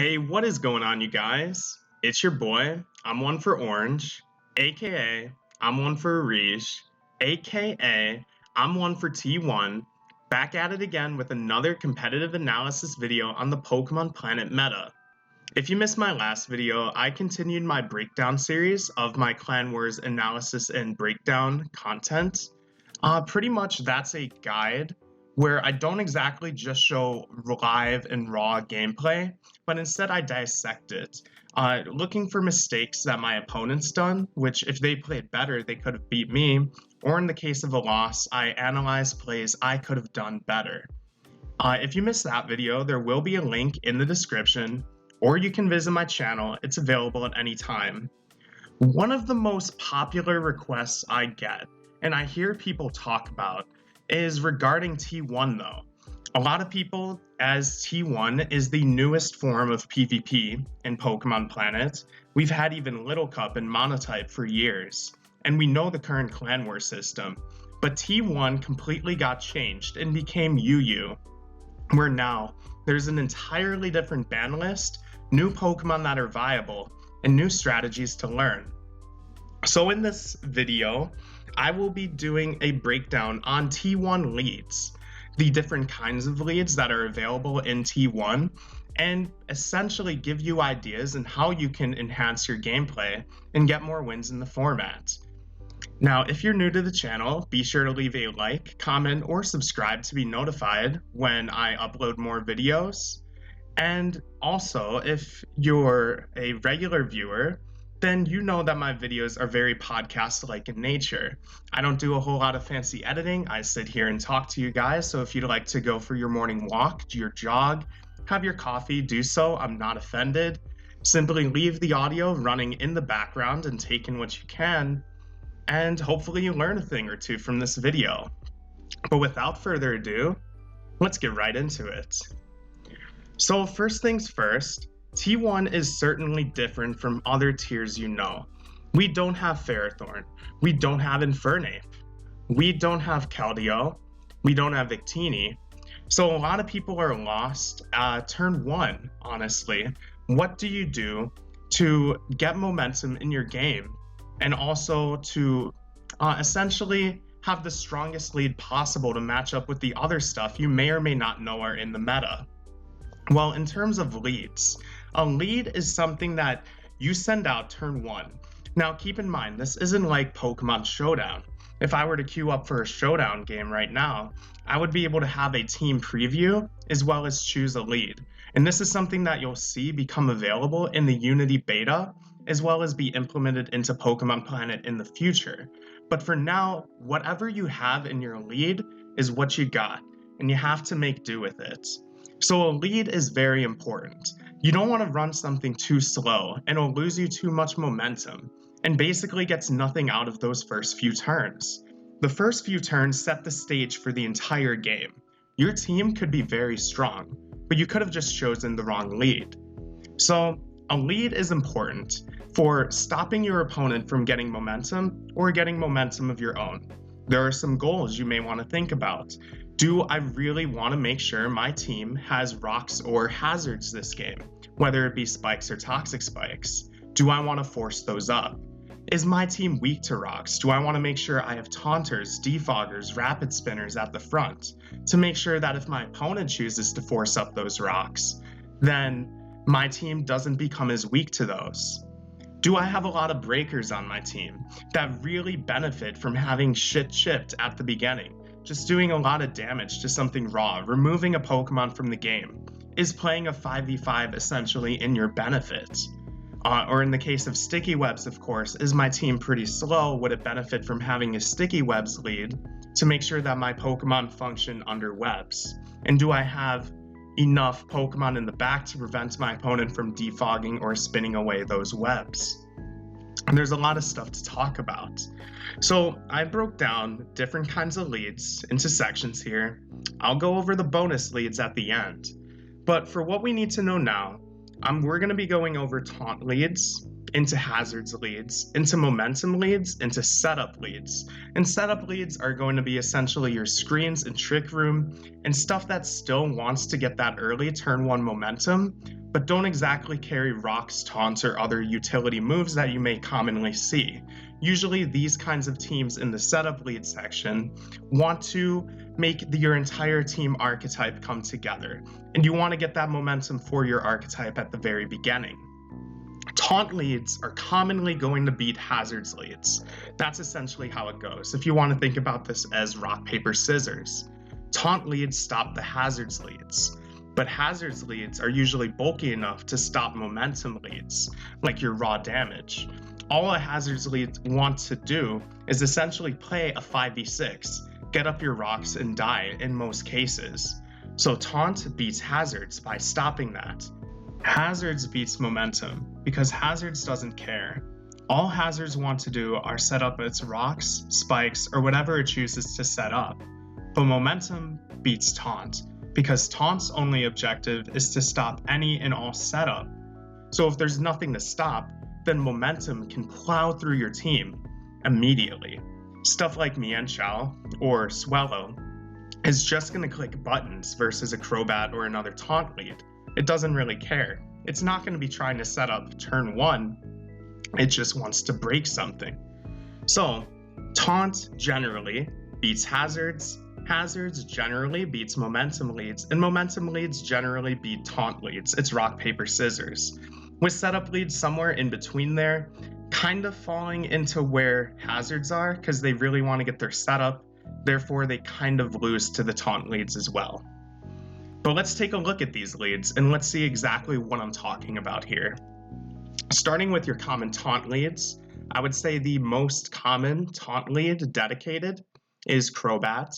Hey, what is going on, you guys? It's your boy, I'm one for Orange, aka I'm one for Rouge, aka I'm one for T1, back at it again with another competitive analysis video on the Pokemon Planet meta. If you missed my last video, I continued my breakdown series of my Clan Wars analysis and breakdown content. Pretty much that's a guide where I don't exactly just show live and raw gameplay, but instead I dissect it, looking for mistakes that my opponent's done, which if they played better, they could have beat me, or in the case of a loss, I analyze plays I could have done better. If you missed that video, there will be a link in the description, or you can visit my channel. It's available at any time. One of the most popular requests I get, and I hear people talk about, is regarding T1 though. A lot of people, as T1 is the newest form of PvP in Pokemon Planet, we've had even Little Cup and Monotype for years, and we know the current Clan War system, but T1 completely got changed and became UU, where now there's an entirely different ban list, new Pokemon that are viable, and new strategies to learn. So in this video, I will be doing a breakdown on T1 leads, the different kinds of leads that are available in T1, and essentially give you ideas on how you can enhance your gameplay and get more wins in the format. Now, if you're new to the channel, be sure to leave a like, comment, or subscribe to be notified when I upload more videos. And also, if you're a regular viewer, then you know that my videos are very podcast-like in nature. I don't do a whole lot of fancy editing. I sit here and talk to you guys, so if you'd like to go for your morning walk, your jog, have your coffee, do so. I'm not offended. Simply leave the audio running in the background and take in what you can, and hopefully you learn a thing or two from this video. But without further ado, let's get right into it. So first things first, T1 is certainly different from other tiers you know. We don't have Ferrothorn, we don't have Infernape, we don't have Keldeo, we don't have Victini. So a lot of people are lost turn 1, honestly. What do you do to get momentum in your game and also to essentially have the strongest lead possible to match up with the other stuff you may or may not know are in the meta? Well, in terms of leads, a lead is something that you send out turn 1. Now, keep in mind, this isn't like Pokemon Showdown. If I were to queue up for a Showdown game right now, I would be able to have a team preview as well as choose a lead. And this is something that you'll see become available in the Unity beta, as well as be implemented into Pokemon Planet in the future. But for now, whatever you have in your lead is what you got, and you have to make do with it. So a lead is very important. You don't want to run something too slow, and it'll lose you too much momentum, and basically gets nothing out of those first few turns. The first few turns set the stage for the entire game. Your team could be very strong, but you could have just chosen the wrong lead. So a lead is important for stopping your opponent from getting momentum or getting momentum of your own. There are some goals you may want to think about. Do I really want to make sure my team has rocks or hazards this game, whether it be spikes or toxic spikes? Do I want to force those up? Is my team weak to rocks? Do I want to make sure I have taunters, defoggers, rapid spinners at the front to make sure that if my opponent chooses to force up those rocks, then my team doesn't become as weak to those? Do I have a lot of breakers on my team that really benefit from having shit chipped at the beginning? Just doing a lot of damage to something raw, removing a Pokemon from the game. Is playing a 5v5 essentially in your benefit? Or in the case of sticky webs, of course, is my team pretty slow? Would it benefit from having a sticky webs lead to make sure that my Pokemon function under webs? And do I have enough Pokemon in the back to prevent my opponent from defogging or spinning away those webs? And there's a lot of stuff to talk about. So I broke down different kinds of leads into sections here. I'll go over the bonus leads at the end. But for what we need to know now, we're going to be going over taunt leads, into hazards leads, into momentum leads, into setup leads. And setup leads are going to be essentially your screens and trick room and stuff that still wants to get that early turn 1 momentum, but don't exactly carry rocks, taunts, or other utility moves that you may commonly see. Usually these kinds of teams in the setup lead section want to make your entire team archetype come together, and you want to get that momentum for your archetype at the very beginning. Taunt leads are commonly going to beat hazards leads. That's essentially how it goes. If you want to think about this as rock, paper, scissors, taunt leads stop the hazards leads, but hazards leads are usually bulky enough to stop momentum leads, like your raw damage. All a hazards lead wants to do is essentially play a 5v6, get up your rocks and die in most cases. So taunt beats hazards by stopping that. Hazards beats momentum because hazards doesn't care. All hazards want to do are set up its rocks, spikes, or whatever it chooses to set up. But momentum beats taunt because taunt's only objective is to stop any and all setup. So if there's nothing to stop, then momentum can plow through your team immediately. Stuff like Mian Chao or Swellow is just going to click buttons versus a Crobat or another taunt lead. It doesn't really care. It's not going to be trying to set up turn 1. It just wants to break something. So, taunt generally beats hazards, hazards generally beats momentum leads, and momentum leads generally beat taunt leads. It's rock, paper, scissors. With setup leads somewhere in between there, kind of falling into where hazards are because they really want to get their setup, therefore they kind of lose to the taunt leads as well. But let's take a look at these leads and let's see exactly what I'm talking about here. Starting with your common taunt leads, I would say the most common taunt lead dedicated is Crobat.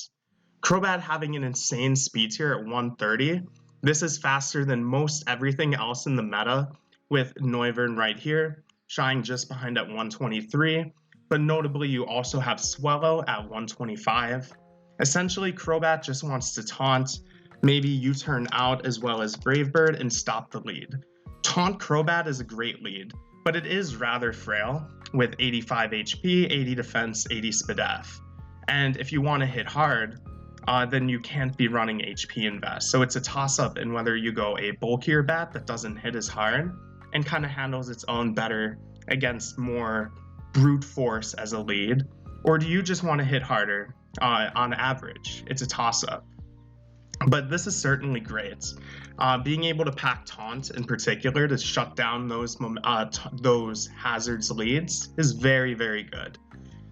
Crobat having an insane speed tier at 130. This is faster than most everything else in the meta, with Noivern right here, shying just behind at 123. But notably, you also have Swellow at 125. Essentially, Crobat just wants to taunt, maybe U-turn out as well as Brave Bird and stop the lead. Taunt Crobat is a great lead, but it is rather frail with 85 HP, 80 defense, 80 SPDF. And if you want to hit hard, then you can't be running HP invest. So it's a toss-up in whether you go a bulkier bat that doesn't hit as hard and kind of handles its own better against more brute force as a lead, or do you just want to hit harder on average? It's a toss-up. But this is certainly great. Being able to pack taunt in particular to shut down those hazards leads is very, very good.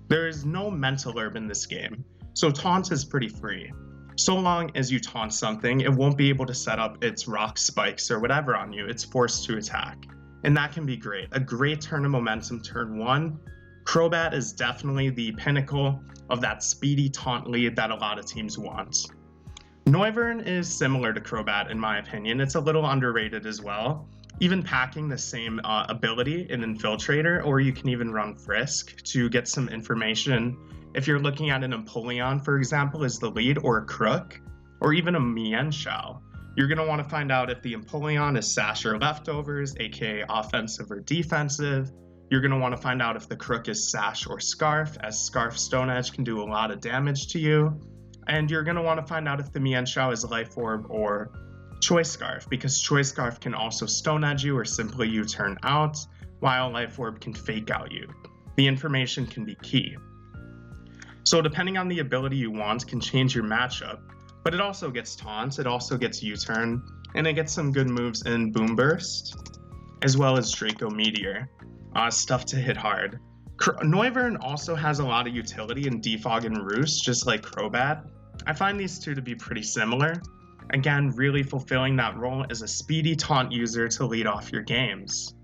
There is no mental herb in this game, so taunt is pretty free. So long as you taunt something, it won't be able to set up its rock spikes or whatever on you. It's forced to attack, and that can be great. A great turn of momentum turn 1. Crobat is definitely the pinnacle of that speedy taunt lead that a lot of teams want. Noivern is similar to Crobat in my opinion. It's a little underrated as well. Even packing the same ability in Infiltrator, or you can even run Frisk to get some information. If you're looking at an Empoleon, for example, as the lead, or a Crook, or even a Mian Chao, you're going to want to find out if the Empoleon is Sash or Leftovers, aka offensive or defensive. You're going to want to find out if the Crook is Sash or Scarf, as Scarf Stone Edge can do a lot of damage to you. And you're going to want to find out if the Mian Chao is Life Orb or Choice Scarf, because Choice Scarf can also Stone Edge you or simply U-turn out, while Life Orb can fake out you. The information can be key. So depending on the ability you want can change your matchup, but it also gets Taunt, it also gets U-turn, and it gets some good moves in Boom Burst, as well as Draco Meteor. Stuff to hit hard. Noivern also has a lot of utility in Defog and Roost, just like Crobat. I find these two to be pretty similar. Again, really fulfilling that role as a speedy taunt user to lead off your games.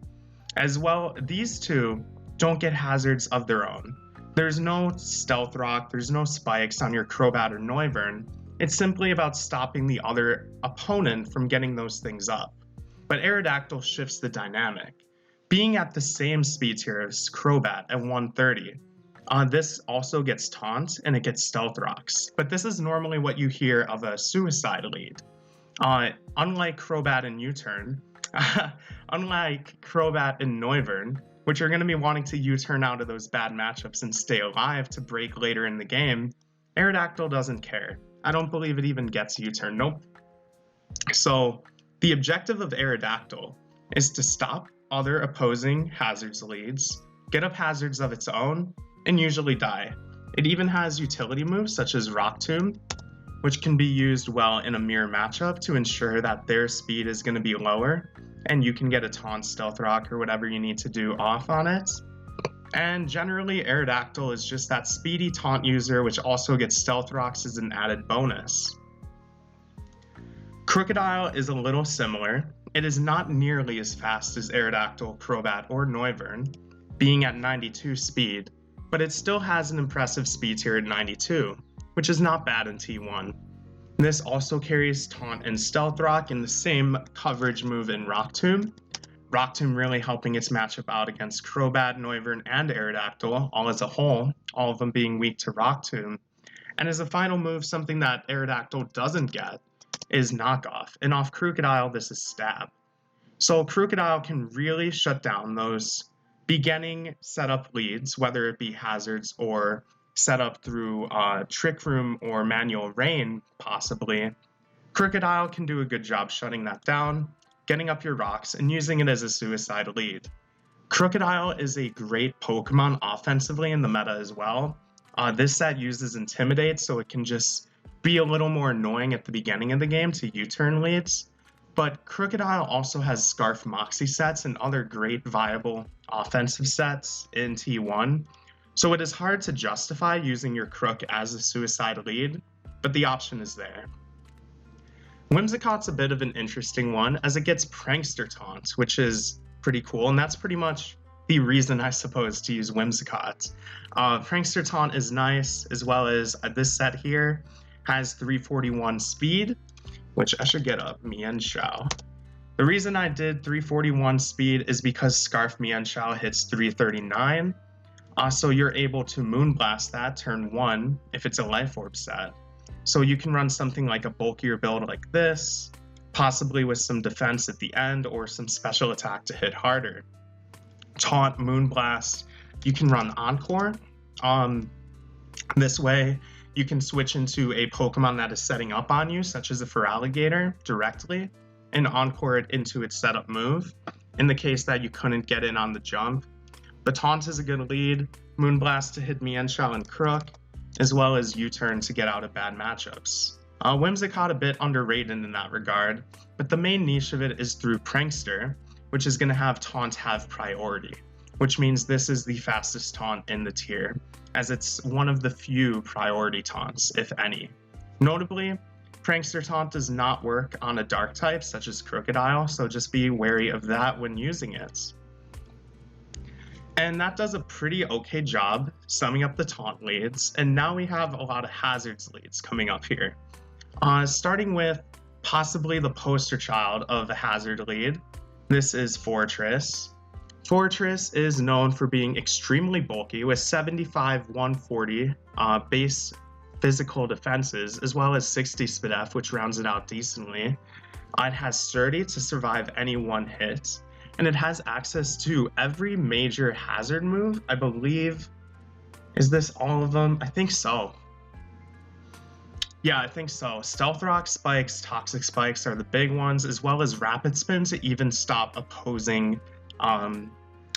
As well, these two don't get hazards of their own. There's no Stealth Rock, there's no spikes on your Crobat or Noivern. It's simply about stopping the other opponent from getting those things up. But Aerodactyl shifts the dynamic. Being at the same speed tier as Crobat at 130, this also gets Taunt and it gets Stealth Rocks, but this is normally what you hear of a Suicide lead. Unlike Crobat and U-turn, Unlike Crobat and Noivern, which are going to be wanting to U-turn out of those bad matchups and stay alive to break later in the game, Aerodactyl doesn't care. I don't believe it even gets U-turn, nope. So the objective of Aerodactyl is to stop other opposing hazards leads, get up hazards of its own, and usually die. It even has utility moves such as Rock Tomb, which can be used well in a mirror matchup to ensure that their speed is going to be lower, and you can get a Taunt, Stealth Rock, or whatever you need to do off on it. And generally, Aerodactyl is just that speedy Taunt user, which also gets Stealth Rocks as an added bonus. Crocodile is a little similar. It is not nearly as fast as Aerodactyl, Crobat, or Noivern, being at 92 speed, but it still has an impressive speed tier at 92, which is not bad in T1. This also carries Taunt and Stealth Rock in the same coverage move in Rock Tomb. Rock Tomb really helping its matchup out against Crobat, Noivern, and Aerodactyl, all as a whole, all of them being weak to Rock Tomb. And as a final move, something that Aerodactyl doesn't get is Knockoff, and off Crocodile, this is Stab. So Crocodile can really shut down those beginning setup leads, whether it be hazards or set up through Trick Room or Manual Rain, possibly. Crocodile can do a good job shutting that down, getting up your rocks, and using it as a suicide lead. Crocodile is a great Pokemon offensively in the meta as well. This set uses Intimidate, so it can just be a little more annoying at the beginning of the game to U-turn leads. But Crocodile also has Scarf Moxie sets and other great viable offensive sets in T1. So it is hard to justify using your Crook as a suicide lead, but the option is there. Whimsicott's a bit of an interesting one as it gets Prankster Taunt, which is pretty cool, and that's pretty much the reason, I suppose, to use Whimsicott. Prankster Taunt is nice, as well as this set here has 341 speed, which I should get up, Mienshao. The reason I did 341 speed is because Scarf Mienshao hits 339. So you're able to Moonblast that turn 1 if it's a Life Orb set. So you can run something like a bulkier build like this, possibly with some defense at the end or some special attack to hit harder. Taunt, Moonblast, you can run Encore. This way, you can switch into a Pokemon that is setting up on you, such as a Feraligatr, directly, and Encore it into its setup move, in the case that you couldn't get in on the jump. But Taunt is a good lead, Moonblast to hit Mienshao and Crook, as well as U-turn to get out of bad matchups. Whimsicott a bit underrated in that regard, but the main niche of it is through Prankster, which is going to have Taunt have priority, which means this is the fastest Taunt in the tier, as it's one of the few priority taunts, if any. Notably, Prankster Taunt does not work on a dark type such as Crocodile, so just be wary of that when using it. And that does a pretty okay job summing up the Taunt leads, and now we have a lot of hazards leads coming up here. Starting with possibly the poster child of a hazard lead, this is Fortress. Fortress is known for being extremely bulky with 75, 140 base physical defenses, as well as 60 SpDef, which rounds it out decently. It has Sturdy to survive any one hit, and it has access to every major hazard move, I believe. Is this all of them? I think so. Yeah, I think so. Stealth Rock spikes, Toxic Spikes are the big ones, as well as Rapid Spin to even stop opposing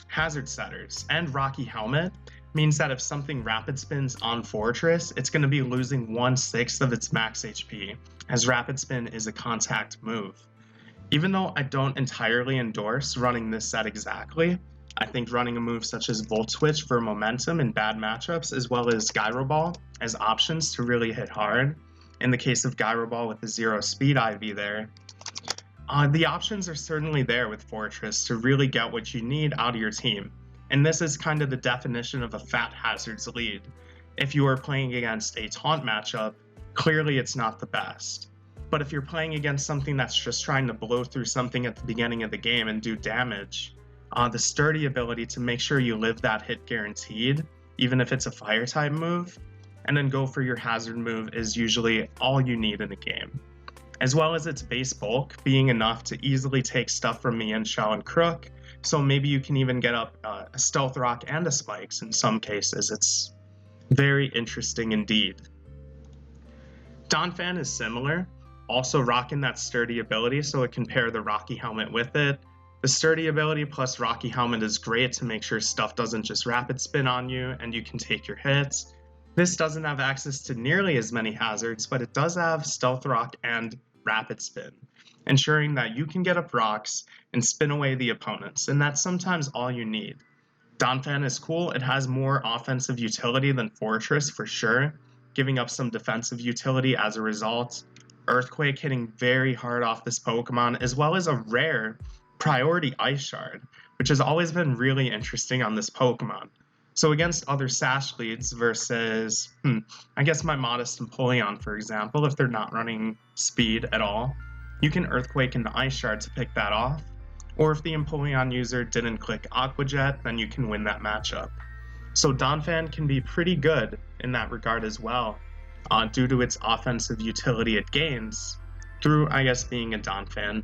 hazard setters. And Rocky Helmet means that if something Rapid Spins on Fortress, it's going to be losing 1/6 of its max HP, as Rapid Spin is a contact move. Even though I don't entirely endorse running this set exactly, I think running a move such as Volt Switch for momentum in bad matchups, as well as Gyro Ball as options to really hit hard. In the case of Gyro Ball with the 0 speed IV there, the options are certainly there with Fortress to really get what you need out of your team. And this is kind of the definition of a fat hazards lead. If you are playing against a taunt matchup, clearly it's not the best. But if you're playing against something that's just trying to blow through something at the beginning of the game and do damage, the sturdy ability to make sure you live that hit guaranteed, even if it's a fire type move, and then go for your hazard move is usually all you need in a game. as well as its base bulk being enough to easily take stuff from me and Shell and Crook. So maybe you can even get up a Stealth Rock and a Spikes in some cases. It's very interesting indeed. Donphan is similar, also rocking that sturdy ability, so it can pair the Rocky Helmet with it. The sturdy ability plus Rocky Helmet is great to make sure stuff doesn't just rapid spin on you and you can take your hits. This doesn't have access to nearly as many hazards, but it does have Stealth Rock and Rapid Spin, ensuring that you can get up rocks and spin away the opponents, and that's sometimes all you need. Donphan is cool. It has more offensive utility than Fortress for sure, giving up some defensive utility as a result. Earthquake hitting very hard off this Pokemon, as well as a rare priority Ice Shard, which has always been really interesting on this Pokemon. So against other Sash leads versus, I guess my Modest Empoleon, for example, if they're not running speed at all, you can Earthquake into Ice Shard to pick that off. Or if the Empoleon user didn't click Aqua Jet, then you can win that matchup. So Donphan can be pretty good in that regard as well, due to its offensive utility it gains through, I guess, being a Donphan.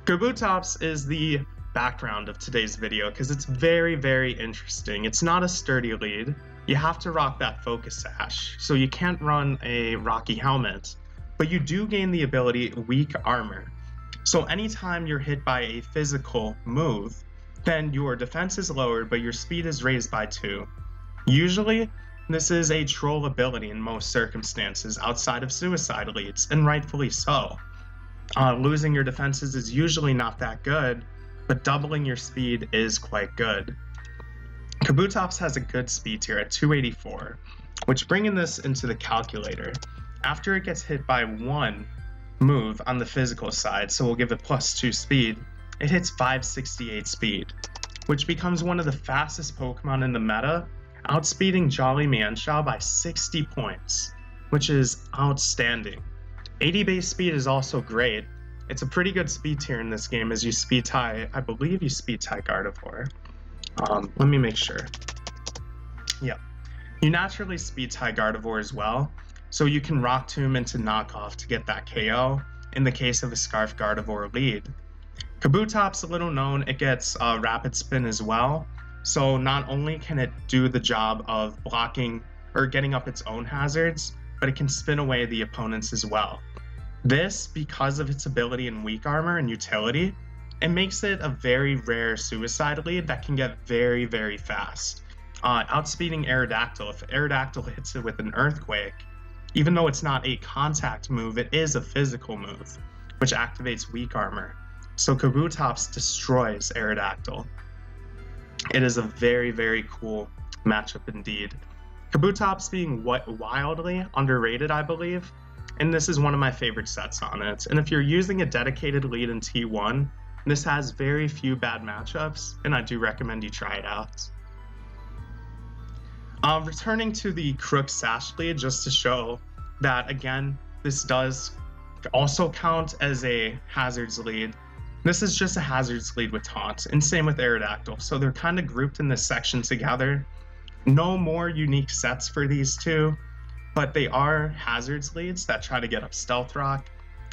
Kabutops is the background of today's video because it's very, very interesting. It's not a sturdy lead. You have to rock that Focus Sash, so you can't run a Rocky Helmet, but you do gain the ability Weak Armor. So anytime you're hit by a physical move, then your defense is lowered, but your speed is raised by 2. Usually, this is a troll ability in most circumstances outside of suicide leads, and rightfully so. Losing your defenses is usually not that good, but doubling your speed is quite good. Kabutops has a good speed tier at 284, which bringing this into the calculator, after it gets hit by 1 move on the physical side, so we'll give it +2 speed, it hits 568 speed, which becomes one of the fastest Pokemon in the meta, outspeeding Jolly Mienshao by 60 points, which is outstanding. 80 base speed is also great. It's a pretty good speed tier in this game as you speed tie, I believe you speed tie Gardevoir. Let me make sure. Yeah, you naturally speed tie Gardevoir as well, so you can Rock Tomb into Knockoff to get that KO in the case of a Scarf Gardevoir lead. Kabutops, a little known, it gets Rapid Spin as well, so not only can it do the job of blocking or getting up its own hazards, but it can spin away the opponents as well. This, because of its ability in Weak Armor and utility, it makes it a very rare suicide lead that can get very, very fast. Outspeeding Aerodactyl, if Aerodactyl hits it with an Earthquake, even though it's not a contact move, it is a physical move, which activates Weak Armor. So Kabutops destroys Aerodactyl. It is a very, very cool matchup indeed. Kabutops being wildly underrated, I believe, and this is one of my favorite sets on it. And if you're using a dedicated lead in T1, this has very few bad matchups, and I do recommend you try it out. Returning to the Crook Sash lead, just to show that, again, this does also count as a Hazards lead. This is just a Hazards lead with Taunt, and same with Aerodactyl, so they're kind of grouped in this section together. No more unique sets for these two, but they are Hazards leads that try to get up Stealth Rock,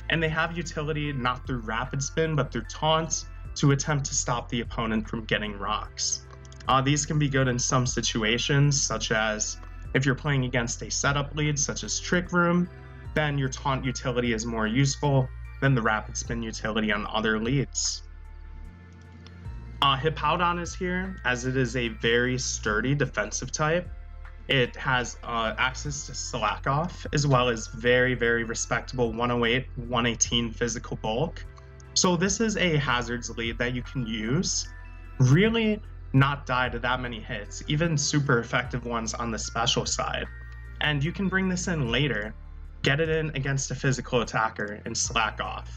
and they have utility not through Rapid Spin, but through Taunt to attempt to stop the opponent from getting rocks. These can be good in some situations, such as if you're playing against a setup lead, such as Trick Room, then your Taunt utility is more useful than the Rapid Spin utility on other leads. Hippowdon is here, as it is a very sturdy defensive type. It has access to Slack Off, as well as very, very respectable 108, 118 physical bulk. So this is a Hazards lead that you can use, really not die to that many hits, even super effective ones on the special side. And you can bring this in later, get it in against a physical attacker, and Slack Off.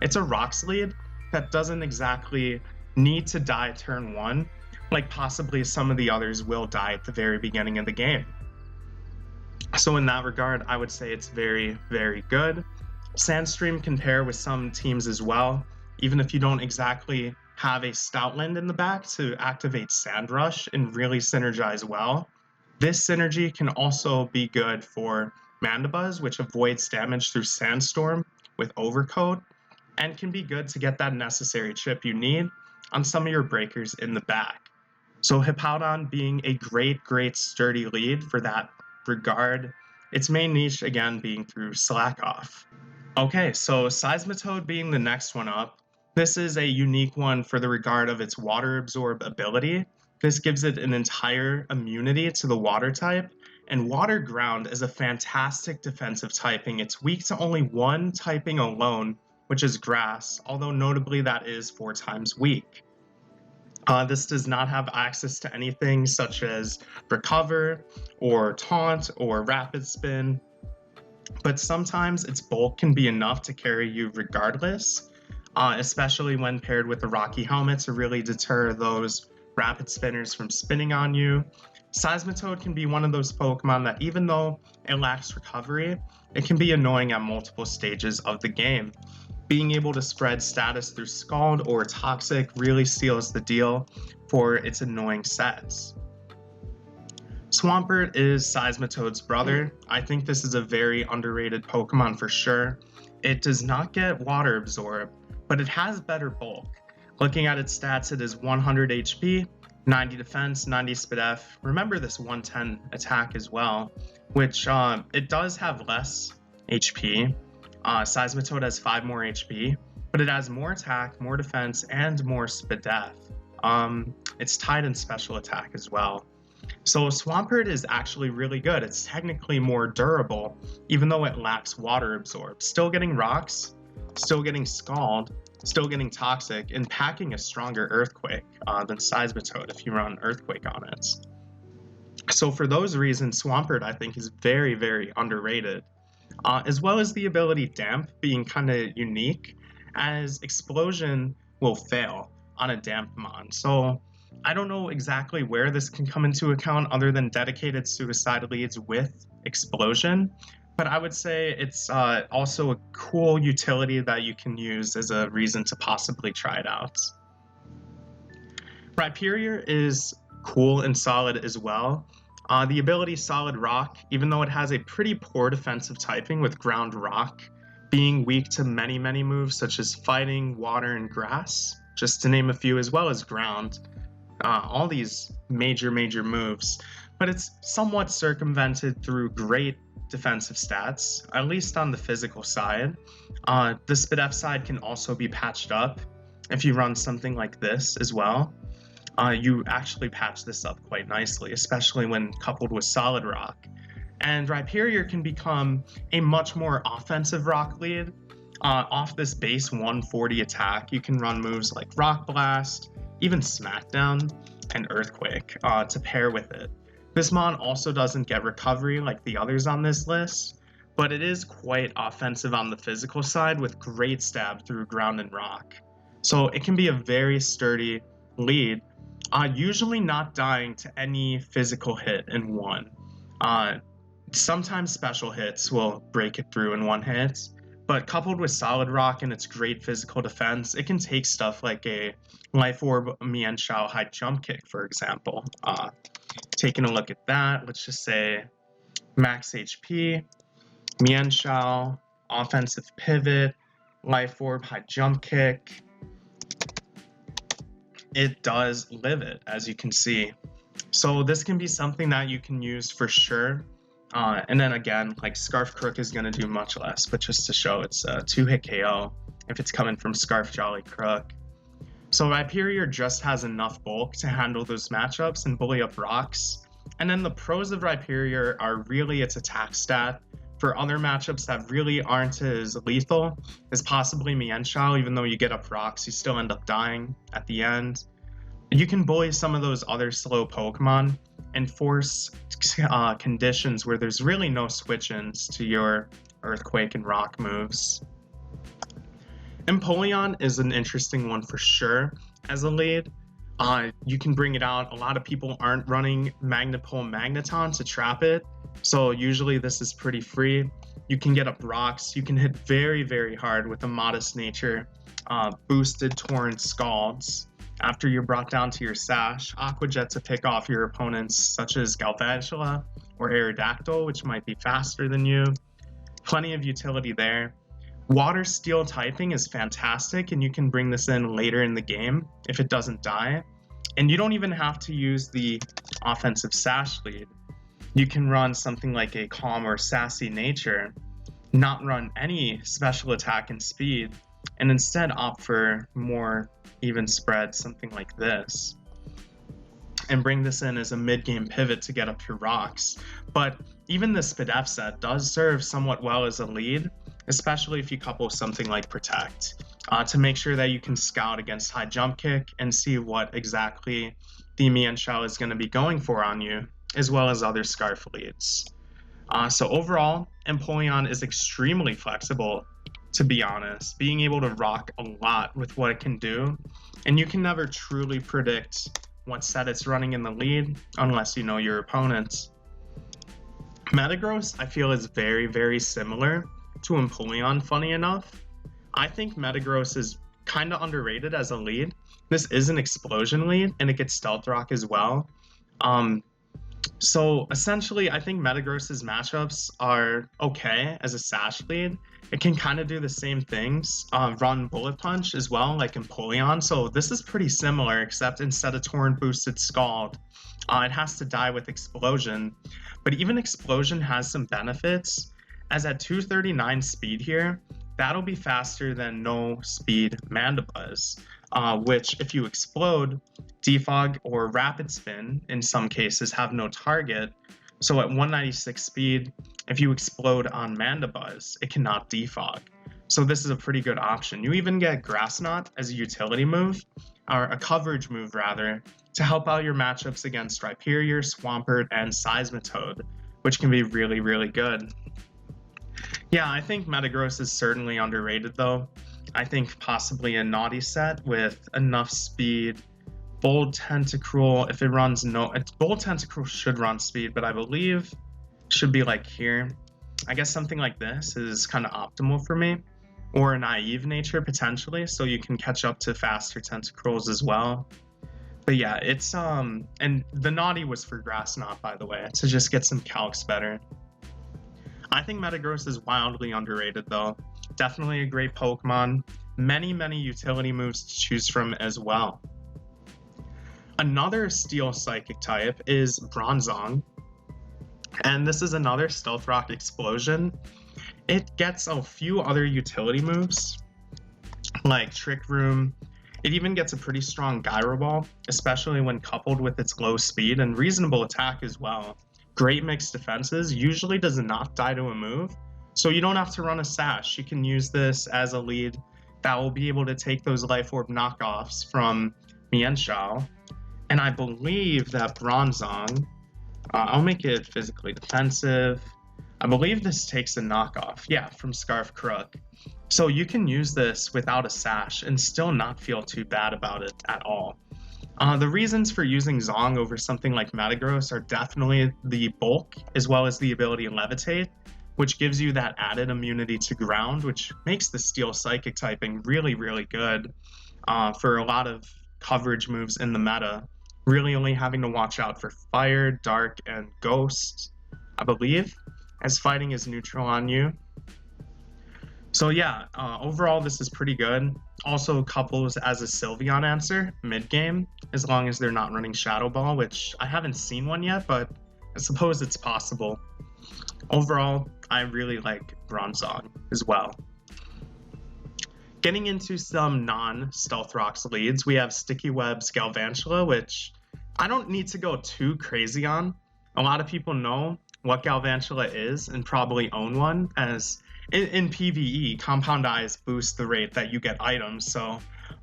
It's a Rocks lead that doesn't exactly need to die turn 1, like possibly some of the others will die at the very beginning of the game. So in that regard, I would say it's very, very good. Sandstream can pair with some teams as well, even if you don't exactly have a Stoutland in the back to activate Sand Rush and really synergize well. This synergy can also be good for Mandibuzz, which avoids damage through Sandstorm with Overcoat, and can be good to get that necessary chip you need on some of your breakers in the back. So Hippowdon being a great sturdy lead for that regard, its main niche again being through Slack Off. Okay, so Seismitoad being the next one up. This is a unique one for the regard of its Water Absorb ability. This gives it an entire immunity to the Water type, and Water Ground is a fantastic defensive typing. It's weak to only one typing alone, which is Grass, although notably that is 4 times weak. This does not have access to anything such as Recover, or Taunt, or Rapid Spin, but sometimes its bulk can be enough to carry you regardless, especially when paired with a Rocky Helmet to really deter those Rapid Spinners from spinning on you. Seismitoad can be one of those Pokemon that even though it lacks recovery, it can be annoying at multiple stages of the game. Being able to spread status through Scald or Toxic really seals the deal for its annoying sets. Swampert is Seismitoad's brother. I think this is a very underrated Pokemon for sure. It does not get Water Absorb, but it has better bulk. Looking at its stats, it is 100 HP, 90 defense, 90 speed F. Remember this 110 attack as well, which it does have less HP. Seismitoad has 5 more HP, but it has more attack, more defense, and more speed F. It's tied in special attack as well. So Swampert is actually really good. It's technically more durable, even though it lacks Water Absorb. Still getting Rocks, still getting Scald, still getting Toxic, and packing a stronger Earthquake than Seismitoad if you run Earthquake on it. So for those reasons, Swampert I think is very underrated. As well as the ability Damp being kind of unique, as Explosion will fail on a Damp Mon. So I don't know exactly where this can come into account other than dedicated suicide leads with Explosion, but I would say it's also a cool utility that you can use as a reason to possibly try it out. Rhyperior is cool and solid as well. The ability Solid Rock, even though it has a pretty poor defensive typing with Ground Rock, being weak to many moves such as Fighting, Water, and Grass, just to name a few, as well as Ground. All these major moves, but it's somewhat circumvented through great defensive stats, at least on the physical side. The speed F side can also be patched up if you run something like this as well. You actually patch this up quite nicely, especially when coupled with Solid Rock. And Rhyperior can become a much more offensive rock lead. Off this base 140 attack, you can run moves like Rock Blast, even Smackdown, and Earthquake to pair with it. This mon also doesn't get recovery like the others on this list, but it is quite offensive on the physical side with great stab through Ground and Rock. So it can be a very sturdy lead, usually not dying to any physical hit in one. Sometimes special hits will break it through in one hit, but coupled with Solid Rock and its great physical defense, it can take stuff like a Life Orb Mienshao High Jump Kick, for example. Taking a look at that, let's just say max HP, Mienshao, offensive pivot, Life Orb High Jump Kick. It does live it, as you can see. So this can be something that you can use for sure. And then again, like Scarf Crook is going to do much less, but just to show it's a 2-hit KO if it's coming from Scarf Jolly Crook. So Rhyperior just has enough bulk to handle those matchups and bully up rocks. And then the pros of Rhyperior are really its attack stat. For other matchups that really aren't as lethal as possibly Mienshao, even though you get up rocks, you still end up dying at the end. You can bully some of those other slow Pokemon and force conditions where there's really no switch-ins to your Earthquake and Rock moves. Empoleon is an interesting one for sure as a lead. You can bring it out. A lot of people aren't running Magnapole Magneton to trap it, so usually this is pretty free. You can get up rocks. You can hit very hard with a Modest Nature, boosted Torrent Scalds. After you're brought down to your Sash, Aqua Jet to pick off your opponents such as Galvantula or Aerodactyl, which might be faster than you. Plenty of utility there. Water Steel typing is fantastic, and you can bring this in later in the game if it doesn't die. And you don't even have to use the offensive Sash lead. You can run something like a Calm or Sassy Nature, not run any special attack and speed, and instead opt for more even spread, something like this. And bring this in as a mid-game pivot to get up your rocks. But even this Spadef set does serve somewhat well as a lead, especially if you couple something like Protect, to make sure that you can scout against high jump kick and see what exactly the Mienshao is going to be going for on you, as well as other Scarf leads. So overall, Empoleon is extremely flexible, to be honest, being able to rock a lot with what it can do, and you can never truly predict what set it's running in the lead unless you know your opponents. Metagross, I feel, is very, very similar to Empoleon, funny enough. I think Metagross is kind of underrated as a lead. This is an explosion lead, and it gets Stealth Rock as well. So essentially, I think Metagross's matchups are okay as a Sash lead. It can kind of do the same things, run Bullet Punch as well, like Empoleon. So this is pretty similar, except instead of Torrent boosted Scald, it has to die with Explosion. But even Explosion has some benefits, as at 239 speed here, that'll be faster than no speed Mandibuzz, which if you explode, Defog or Rapid Spin in some cases have no target. So at 196 speed, if you explode on Mandibuzz, it cannot defog. So this is a pretty good option. You even get Grass Knot as a utility move, or a coverage move rather, to help out your matchups against Rhyperior, Swampert, and Seismitoad, which can be really, really good. Yeah, I think Metagross is certainly underrated though. I think possibly a naughty set with enough speed. Bold Tentacruel, if it runs Bold Tentacruel should run speed, but I believe should be like here. I guess something like this is kind of optimal for me, or a Naive Nature potentially, so you can catch up to faster Tentacruels as well. But yeah, it's and the naughty was for Grass Knot, by the way, to just get some calcs better. I think Metagross is wildly underrated though. Definitely a great Pokemon. Many, many utility moves to choose from as well. Another Steel Psychic type is Bronzong, and this is another Stealth Rock Explosion. It gets a few other utility moves, like Trick Room. It even gets a pretty strong Gyro Ball, especially when coupled with its low speed and reasonable attack as well. Great mixed defenses, usually does not die to a move, so you don't have to run a Sash. You can use this as a lead that will be able to take those Life Orb knockoffs from Mienshao. And I believe that Bronzong, I'll make it physically defensive. I believe this takes a knockoff, yeah, from Scarf Crook. So you can use this without a Sash and still not feel too bad about it at all. The reasons for using Zong over something like Metagross are definitely the bulk, as well as the ability to Levitate, which gives you that added immunity to ground, which makes the Steel Psychic typing really, really good for a lot of coverage moves in the meta. Really only having to watch out for Fire, Dark, and Ghost, I believe, as fighting is neutral on you. So yeah, overall this is pretty good. Also couples as a Sylveon answer mid-game, as long as they're not running Shadow Ball, which I haven't seen one yet, but I suppose it's possible. Overall, I really like Bronzong as well. Getting into some non-Stealth Rocks leads, we have Sticky Web's Galvantula, which I don't need to go too crazy on. A lot of people know what Galvantula is and probably own one, as in PvE, Compound Eyes boost the rate that you get items, so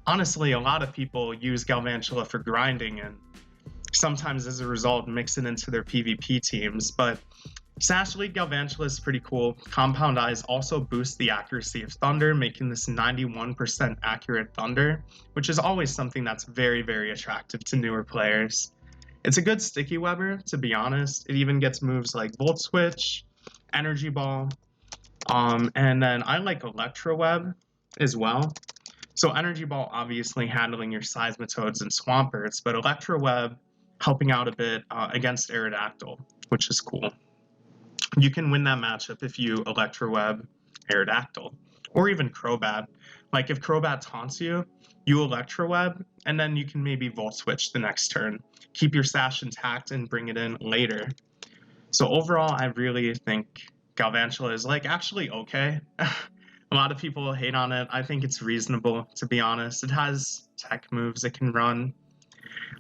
honestly, a lot of people use Galvantula for grinding and sometimes as a result mix it into their PvP teams, but Sash League Galvantula is pretty cool. Compound Eyes also boost the accuracy of Thunder, making this 91% accurate Thunder, which is always something that's very, very attractive to newer players. It's a good Sticky Webber, to be honest. It even gets moves like Volt Switch, Energy Ball, and then I like Electro Web as well. So Energy Ball obviously handling your Seismitoads and Swamperts, but Electro Web helping out a bit against Aerodactyl, which is cool. you can win that matchup if you Electroweb Aerodactyl, or even Crobat. Like if Crobat taunts you, you Electroweb, and then you can maybe Volt Switch the next turn. Keep your Sash intact and bring it in later. So overall, I really think Galvantula is like actually okay. A lot of people hate on it. I think it's reasonable, to be honest. It has tech moves it can run.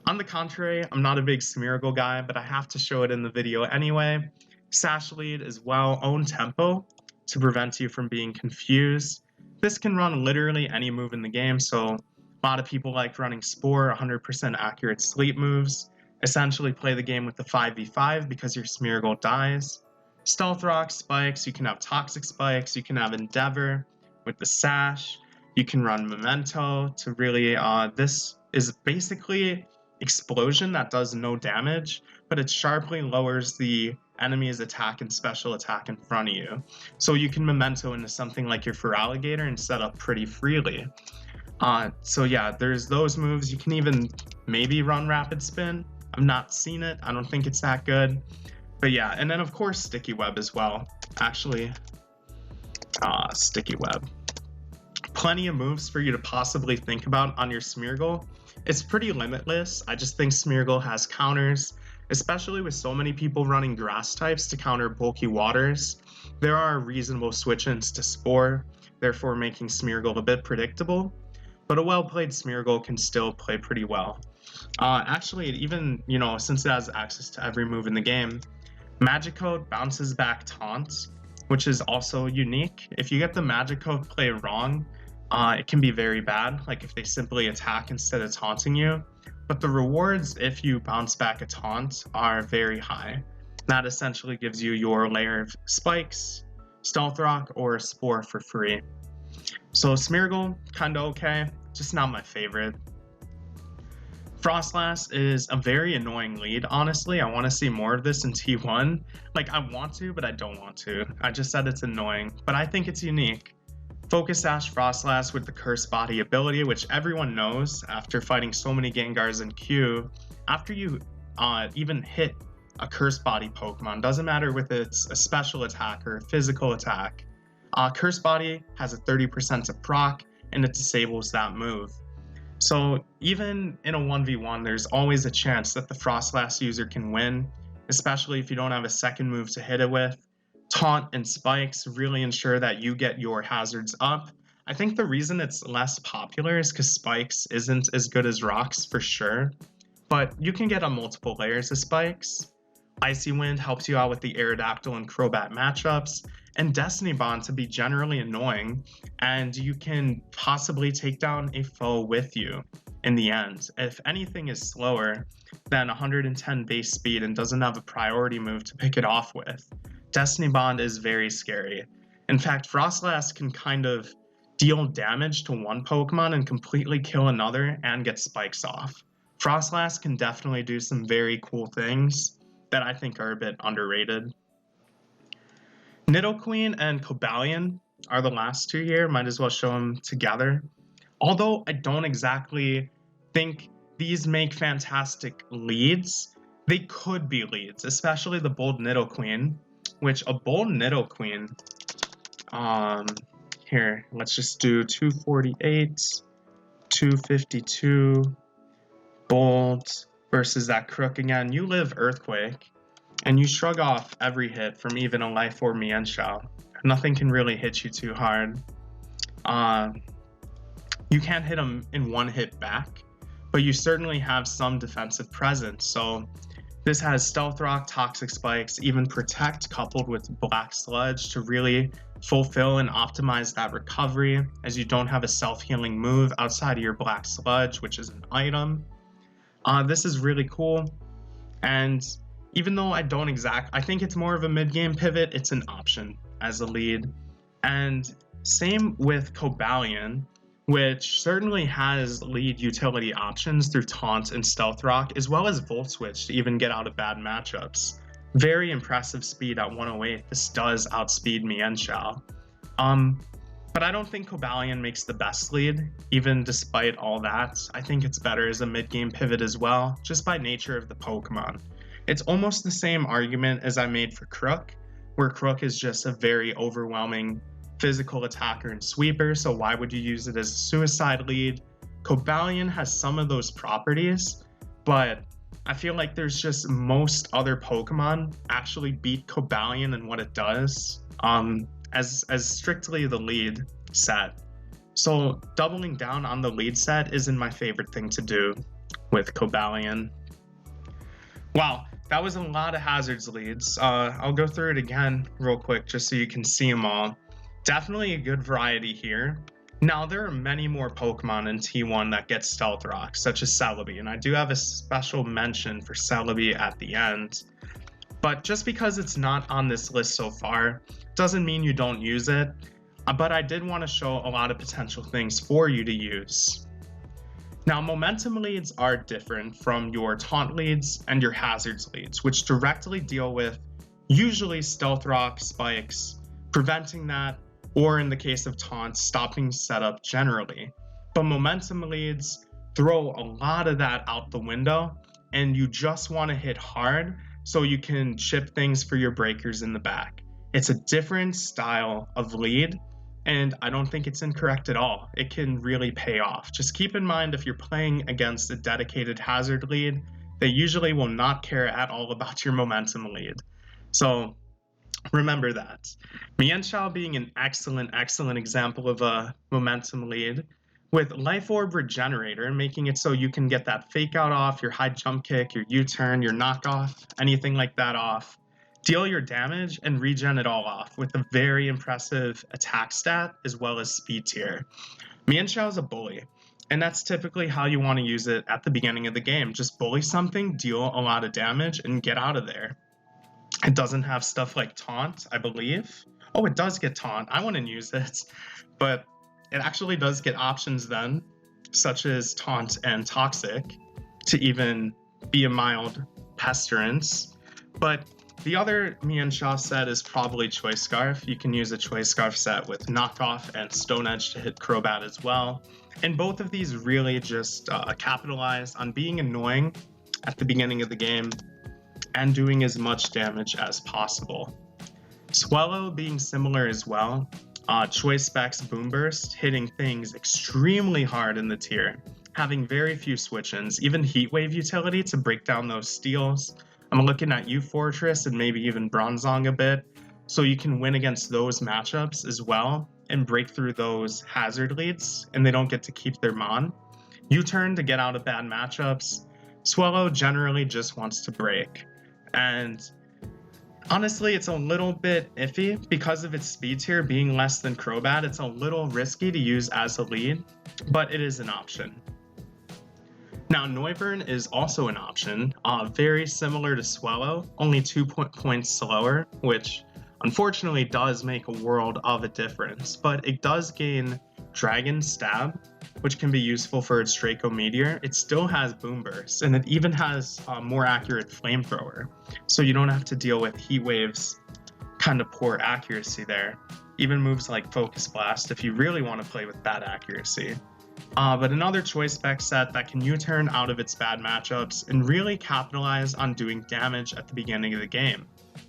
On the contrary, I'm not a big Smeargle guy, but I have to show it in the video anyway. Sash Lead as well, own tempo to prevent you from being confused. This can run literally any move in the game, so a lot of people like running Spore, 100% accurate sleep moves. Essentially play the game with the 5v5 because your Smeargle dies. Stealth Rock spikes, you can have Toxic Spikes, you can have Endeavor with the Sash, you can run Memento to really, this is basically Explosion that does no damage, but it sharply lowers the enemy's attack and special attack in front of you. So you can Memento into something like your Feraligatr and set up pretty freely. So yeah, there's those moves. You can even maybe run Rapid Spin. I've not seen it. I don't think it's that good. But yeah, and then of course Sticky Web as well. Actually, Sticky Web. Plenty of moves for you to possibly think about on your Smeargle. It's pretty limitless. I just think Smeargle has counters, especially with so many people running grass types to counter bulky waters. There are reasonable switch-ins to Spore, therefore making Smeargle a bit predictable, but a well-played Smeargle can still play pretty well. Actually, it even, since it has access to every move in the game, Magikarp bounces back Taunt, which is also unique. If you get the Magikarp play wrong, it can be very bad, like if they simply attack instead of taunting you. But the rewards if you bounce back a taunt are very high. That essentially gives you your layer of spikes, Stealth Rock, or Spore for free. So Smeargle, kinda okay, just not my favorite. Frostlass is a very annoying lead, honestly. I want to see more of this in T1. Like, I want to, but I don't want to. I just said it's annoying, but I think it's unique. Focus Sash Frostlass with the Curse Body ability, which everyone knows after fighting so many Gengars in queue. After you even hit a Curse Body Pokemon, doesn't matter if it's a special attack or a physical attack, Curse Body has a 30% to proc, and it disables that move. So even in a 1v1, there's always a chance that the Frostlass user can win, especially if you don't have a second move to hit it with. Taunt and Spikes really ensure that you get your hazards up. I think the reason it's less popular is because Spikes isn't as good as Rocks for sure, but you can get on multiple layers of Spikes. Icy Wind helps you out with the Aerodactyl and Crobat matchups, and Destiny Bond to be generally annoying, and you can possibly take down a foe with you in the end. If anything is slower than 110 base speed and doesn't have a priority move to pick it off with, Destiny Bond is very scary. In fact, Frostlass can kind of deal damage to one Pokemon and completely kill another and get spikes off. Frostlass can definitely do some very cool things that I think are a bit underrated. Nidoqueen and Cobalion are the last two here. Might as well show them together. Although I don't exactly think these make fantastic leads, they could be leads, especially the Bold Nidoqueen, which a Bold Nidoqueen, here, let's just do 248, 252, Bold versus that Crook again. You live Earthquake, and you shrug off every hit from even a Life Orb Mienshao. Nothing can really hit you too hard. You can't hit them in one hit back, but you certainly have some defensive presence. So this has Stealth Rock, Toxic Spikes, even Protect coupled with Black Sludge to really fulfill and optimize that recovery, as you don't have a self-healing move outside of your Black Sludge, which is an item. This is really cool, and even though I think it's more of a mid-game pivot, it's an option as a lead. And same with Cobalion, which certainly has lead utility options through Taunt and Stealth Rock, as well as Volt Switch to even get out of bad matchups. Very impressive speed at 108. This does outspeed Mienshao. But I don't think Cobalion makes the best lead, even despite all that. I think it's better as a mid-game pivot as well, just by nature of the Pokemon. It's almost the same argument as I made for Crook, where Crook is just a very overwhelming physical attacker and sweeper, so why would you use it as a suicide lead? Cobalion has some of those properties, but I feel like there's just most other Pokemon actually beat Cobalion and what it does as strictly the lead set. So doubling down on the lead set isn't my favorite thing to do with Cobalion. Wow, that was a lot of hazards leads. I'll go through it again real quick just so you can see them all. Definitely a good variety here. Now, there are many more Pokemon in T1 that get Stealth Rock, such as Celebi, and I do have a special mention for Celebi at the end. But just because it's not on this list so far, doesn't mean you don't use it. But I did want to show a lot of potential things for you to use. Now, momentum leads are different from your taunt leads and your hazards leads, which directly deal with usually Stealth Rock, spikes, preventing that, or in the case of taunts, stopping setup generally. But momentum leads throw a lot of that out the window, and you just want to hit hard so you can chip things for your breakers in the back. It's a different style of lead, and I don't think it's incorrect at all. It can really pay off. Just keep in mind, if you're playing against a dedicated hazard lead, they usually will not care at all about your momentum lead. So remember that. Mienshao being an excellent example of a momentum lead, with Life Orb Regenerator, making it so you can get that fake out off, your high jump kick, your U-turn, your knockoff, anything like that off, deal your damage, and regen it all off with a very impressive attack stat as well as speed tier. Mienshao is a bully, and that's typically how you want to use it at the beginning of the game. Just bully something, deal a lot of damage, and get out of there. It doesn't have stuff like taunt, I believe. Oh, it does get taunt. I wouldn't use it, but it actually does get options then, such as taunt and toxic, to even be a mild pestilence. But the other Mienshao set is probably Choice Scarf. You can use a Choice Scarf set with Knockoff and Stone Edge to hit Crobat as well. And both of these really just capitalize on being annoying at the beginning of the game and doing as much damage as possible. Swellow being similar as well. Choice Specs Boom Burst, hitting things extremely hard in the tier, having very few switch-ins, even Heat Wave utility to break down those steals. I'm looking at U-Fortress and maybe even Bronzong a bit, so you can win against those matchups as well and break through those hazard leads, and they don't get to keep their Mon. U-Turn to get out of bad matchups. Swellow generally just wants to break. And honestly, it's a little bit iffy because of its speed tier being less than Crobat. It's a little risky to use as a lead, but it is an option. Now, Noivern is also an option, very similar to Swellow, only 2 points slower, which unfortunately does make a world of a difference, but it does gain Dragon Stab, which can be useful for its Draco Meteor. It still has Boom Burst, and it even has a more accurate Flamethrower, so you don't have to deal with Heat Wave's kind of poor accuracy there. Even moves like Focus Blast if you really want to play with bad accuracy. But another Choice Spec set that can U-turn out of its bad matchups and really capitalize on doing damage at the beginning of the game.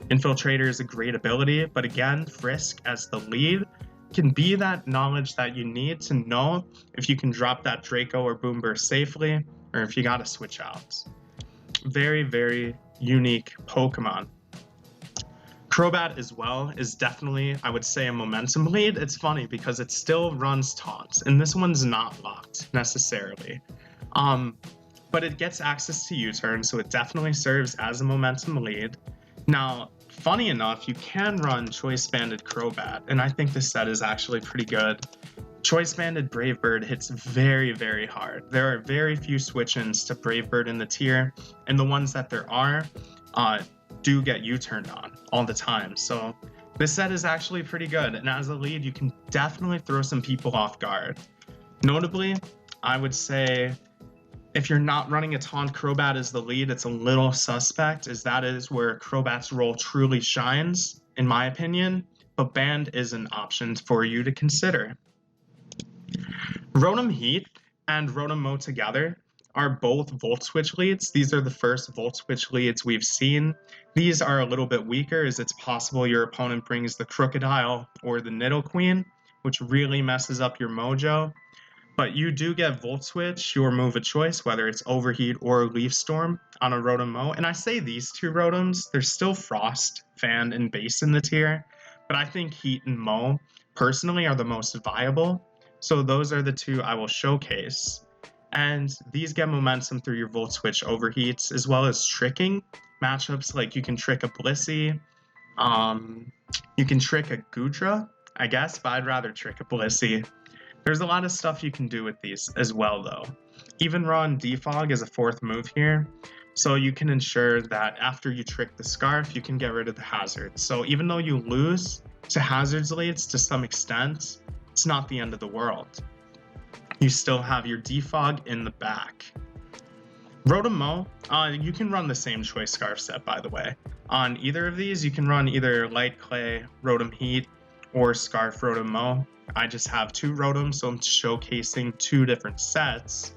Infiltrator is a great ability, but again, Frisk as the lead can be that knowledge that you need to know if you can drop that Draco or Boom Burst safely, or if you gotta switch out. Very, very unique Pokemon. Crobat as well is definitely, I would say, a momentum lead. It's funny because it still runs taunts, and this one's not locked necessarily. But it gets access to U-turn, so it definitely serves as a momentum lead. Now, funny enough, you can run Choice Banded Crobat, and I think this set is actually pretty good. Choice Banded Brave Bird hits very, very hard. There are very few switch-ins to Brave Bird in the tier, and the ones that there are do get U-turned on all the time. So this set is actually pretty good, and as a lead, you can definitely throw some people off guard. Notably, I would say if you're not running a Taunt Crobat as the lead, it's a little suspect, as that is where Crobat's role truly shines, in my opinion, but Band is an option for you to consider. Rotom Heat and Rotom Mo together are both Volt Switch leads. These are the first Volt Switch leads we've seen. These are a little bit weaker, as it's possible your opponent brings the Crocodile or the Nidoqueen, which really messes up your mojo. But you do get Volt Switch, your move of choice, whether it's Overheat or Leaf Storm on a Rotom Mow. And I say these two Rotoms, there's still Frost, Fan, and Base in the tier, but I think Heat and Mow personally are the most viable. So those are the two I will showcase. And these get momentum through your Volt Switch Overheats, as well as tricking matchups. Like you can trick a Blissey, you can trick a Goodra, I guess, but I'd rather trick a Blissey. There's a lot of stuff you can do with these as well, though. Even run Defog as a fourth move here, so you can ensure that after you trick the Scarf, you can get rid of the Hazard. So even though you lose to Hazard's leads to some extent, it's not the end of the world. You still have your Defog in the back. Rotom Mow, you can run the same Choice Scarf set, by the way. On either of these, you can run either Light Clay, Rotom Heat, or Scarf Rotom Mow. I just have two Rotoms, so I'm showcasing two different sets.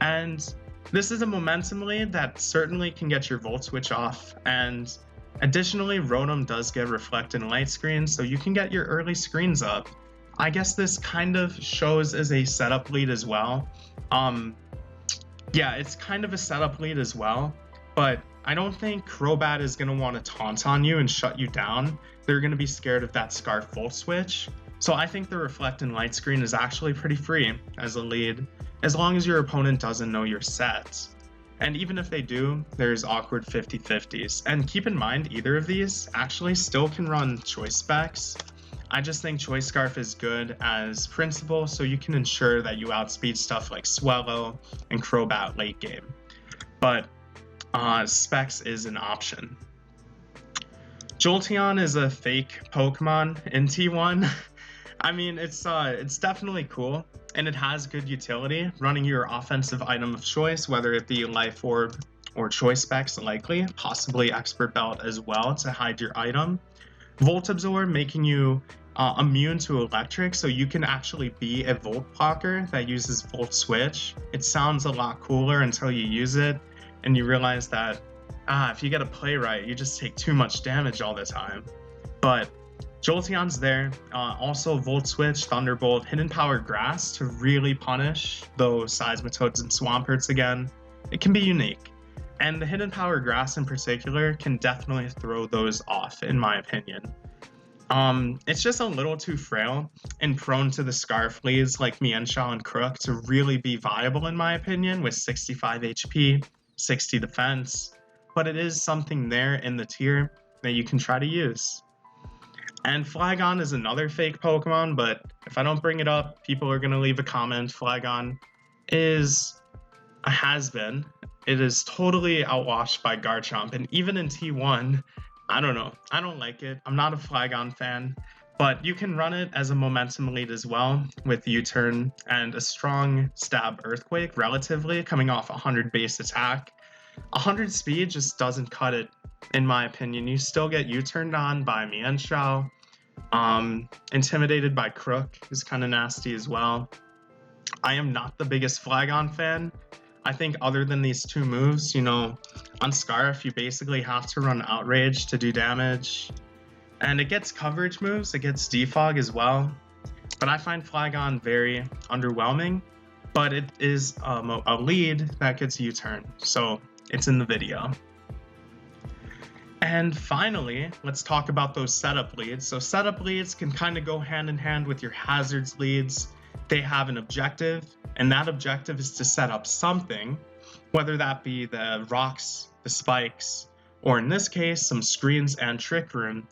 And this is a momentum lead that certainly can get your Volt Switch off. And additionally, Rotom does get Reflect and Light Screen, so you can get your early screens up. I guess this kind of shows as a setup lead as well. Yeah, it's kind of a setup lead as well, but I don't think Crobat is going to want to taunt on you and shut you down. They're going to be scared of that Scarf Volt Switch. So I think the Reflect and Light Screen is actually pretty free as a lead, as long as your opponent doesn't know your set. And even if they do, there's awkward 50-50s. And keep in mind, either of these actually still can run Choice Specs. I just think Choice Scarf is good as principle, so you can ensure that you outspeed stuff like Swellow and Crobat late game. But Specs is an option. Jolteon is a fake Pokemon in T1. I mean, it's definitely cool, and it has good utility, running your offensive item of choice, whether it be Life Orb or Choice Specs likely, possibly Expert Belt as well to hide your item. Volt Absorb making you immune to electric, so you can actually be a Volt blocker that uses Volt Switch. It sounds a lot cooler until you use it and you realize that if you get a play right, you just take too much damage all the time. But Jolteon's there. Also Volt Switch, Thunderbolt, Hidden Power Grass to really punish those Seismitoads and Swamperts again. It can be unique. And the Hidden Power Grass in particular can definitely throw those off, in my opinion. It's just a little too frail and prone to the Scarf leads like Mienshao and Crook to really be viable, in my opinion, with 65 HP, 60 defense. But it is something there in the tier that you can try to use. And Flygon is another fake Pokemon, but if I don't bring it up, people are going to leave a comment. Flygon is a has-been. It is totally outwashed by Garchomp, and even in T1, I don't know. I don't like it. I'm not a Flygon fan, but you can run it as a momentum lead as well with U-turn and a strong stab Earthquake relatively, coming off 100 base attack. 100 speed just doesn't cut it, in my opinion. You still get U-turned on by Mienshao. Intimidated by Crook is kind of nasty as well. I am not the biggest Flygon fan. I think other than these two moves, on Scarf, you basically have to run Outrage to do damage. And it gets coverage moves, it gets Defog as well. But I find Flygon very underwhelming, but it is a lead that gets U-turn, so it's in the video. And finally, let's talk about those setup leads. So setup leads can kind of go hand in hand with your hazards leads. They have an objective, and that objective is to set up something, whether that be the rocks, the spikes, or in this case, some screens and Trick Room,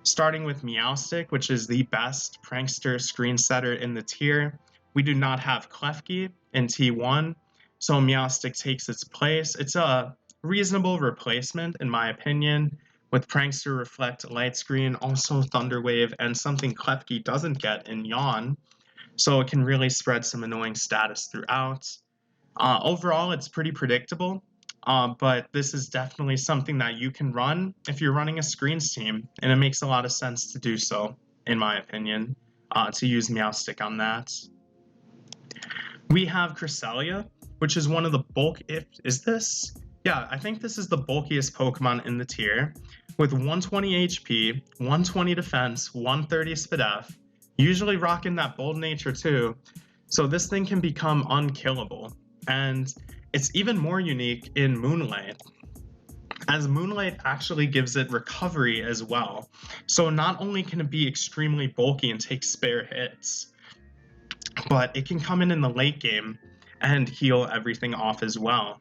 starting with Meowstic, which is the best prankster screen setter in the tier. We do not have Klefki in T1, so Meowstic takes its place. It's a reasonable replacement, in my opinion, with Prankster, Reflect, Light Screen, also Thunder Wave, and something Klefki doesn't get in Yawn. So it can really spread some annoying status throughout. Overall, it's pretty predictable, but this is definitely something that you can run if you're running a screens team, and it makes a lot of sense to do so, in my opinion, to use Meowstic on that. We have Cresselia, which is one of the bulk. Is this? Yeah, I think this is the bulkiest Pokemon in the tier, with 120 HP, 120 defense, 130 SpDef, usually rocking that bold nature too. So this thing can become unkillable, and it's even more unique in Moonlight, as Moonlight actually gives it recovery as well. So not only can it be extremely bulky and take spare hits, but it can come in the late game and heal everything off as well.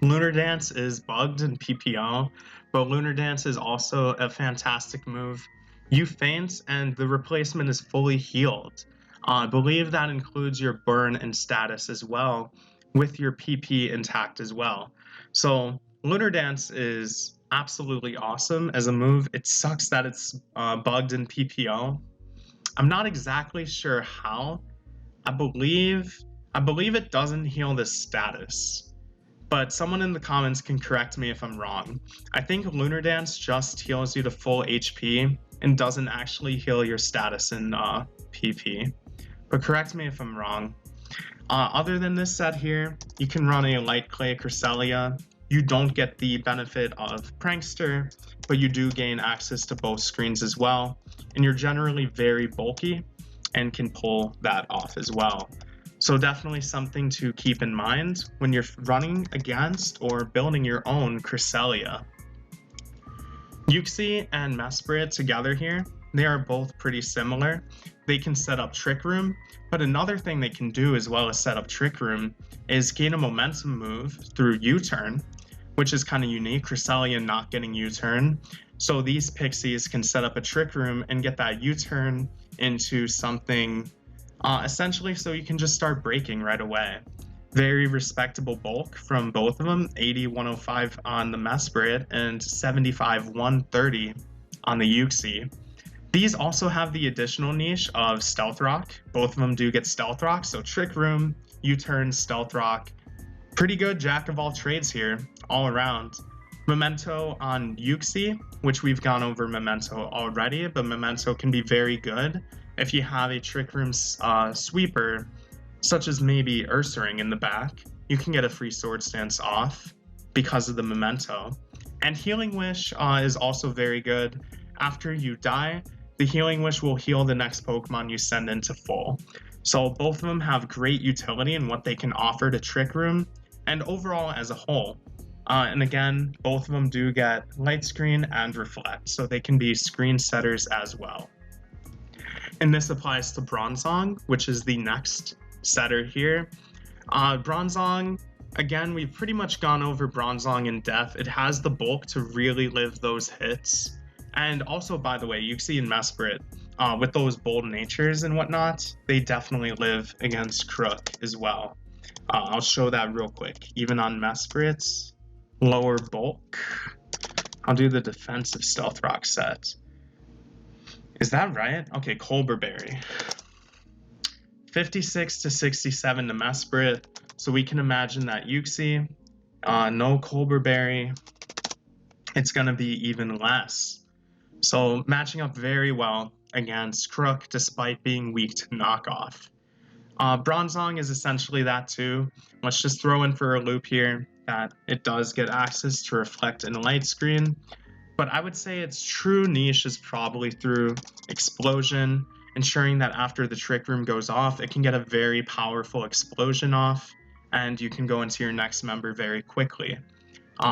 Lunar Dance is bugged in PPO, but Lunar Dance is also a fantastic move. You faint and the replacement is fully healed. I believe that includes your burn and status as well, with your PP intact as well. So Lunar Dance is absolutely awesome as a move. It sucks that it's bugged in PPO. I'm not exactly sure how. I believe it doesn't heal the status, but someone in the comments can correct me if I'm wrong. I think Lunar Dance just heals you to full HP and doesn't actually heal your status in PP. But correct me if I'm wrong. Other than this set here, you can run a Light Clay Cresselia. You don't get the benefit of Prankster, but you do gain access to both screens as well, and you're generally very bulky and can pull that off as well. So definitely something to keep in mind when you're running against or building your own Cresselia. Uxie and Mesprit together here, they are both pretty similar. They can set up Trick Room, but another thing they can do as well as set up Trick Room is gain a momentum move through U-turn, which is kind of unique, Cresselia not getting U-turn. So these Pixies can set up a Trick Room and get that U-turn into something essentially so you can just start breaking right away. Very respectable bulk from both of them, 80-105 on the Mesprit and 75-130 on the Uxie. These also have the additional niche of Stealth Rock. Both of them do get Stealth Rock, so Trick Room, U-turn, Stealth Rock. Pretty good jack of all trades here, all around. Memento on Uxie, which we've gone over Memento already, but Memento can be very good if you have a Trick Room sweeper, such as maybe Ursaring in the back. You can get a free Sword Stance off because of the Memento. And Healing Wish is also very good. After you die, the Healing Wish will heal the next Pokemon you send into full. So both of them have great utility in what they can offer to Trick Room and overall as a whole. And again, both of them do get Light Screen and Reflect, so they can be screen setters as well. And this applies to Bronzong, which is the next setter here. Bronzong, again, we've pretty much gone over Bronzong in depth. It has the bulk to really live those hits. And also, by the way, Uxie and Mesprit, with those bold natures and whatnot, they definitely live against Crook as well. I'll show that real quick. Even on Mesprit's lower bulk, I'll do the defensive Stealth Rock set. Is that right? Okay, Colberberry. 56 to 67 to Mesprit, so we can imagine that Uxie, no Colberberry, it's going to be even less. So matching up very well against Crook despite being weak to knockoff. Bronzong is essentially that too. Let's just throw in for a loop here that it does get access to Reflect and Light Screen, but I would say its true niche is probably through Explosion, ensuring that after the Trick Room goes off, it can get a very powerful Explosion off, and you can go into your next member very quickly.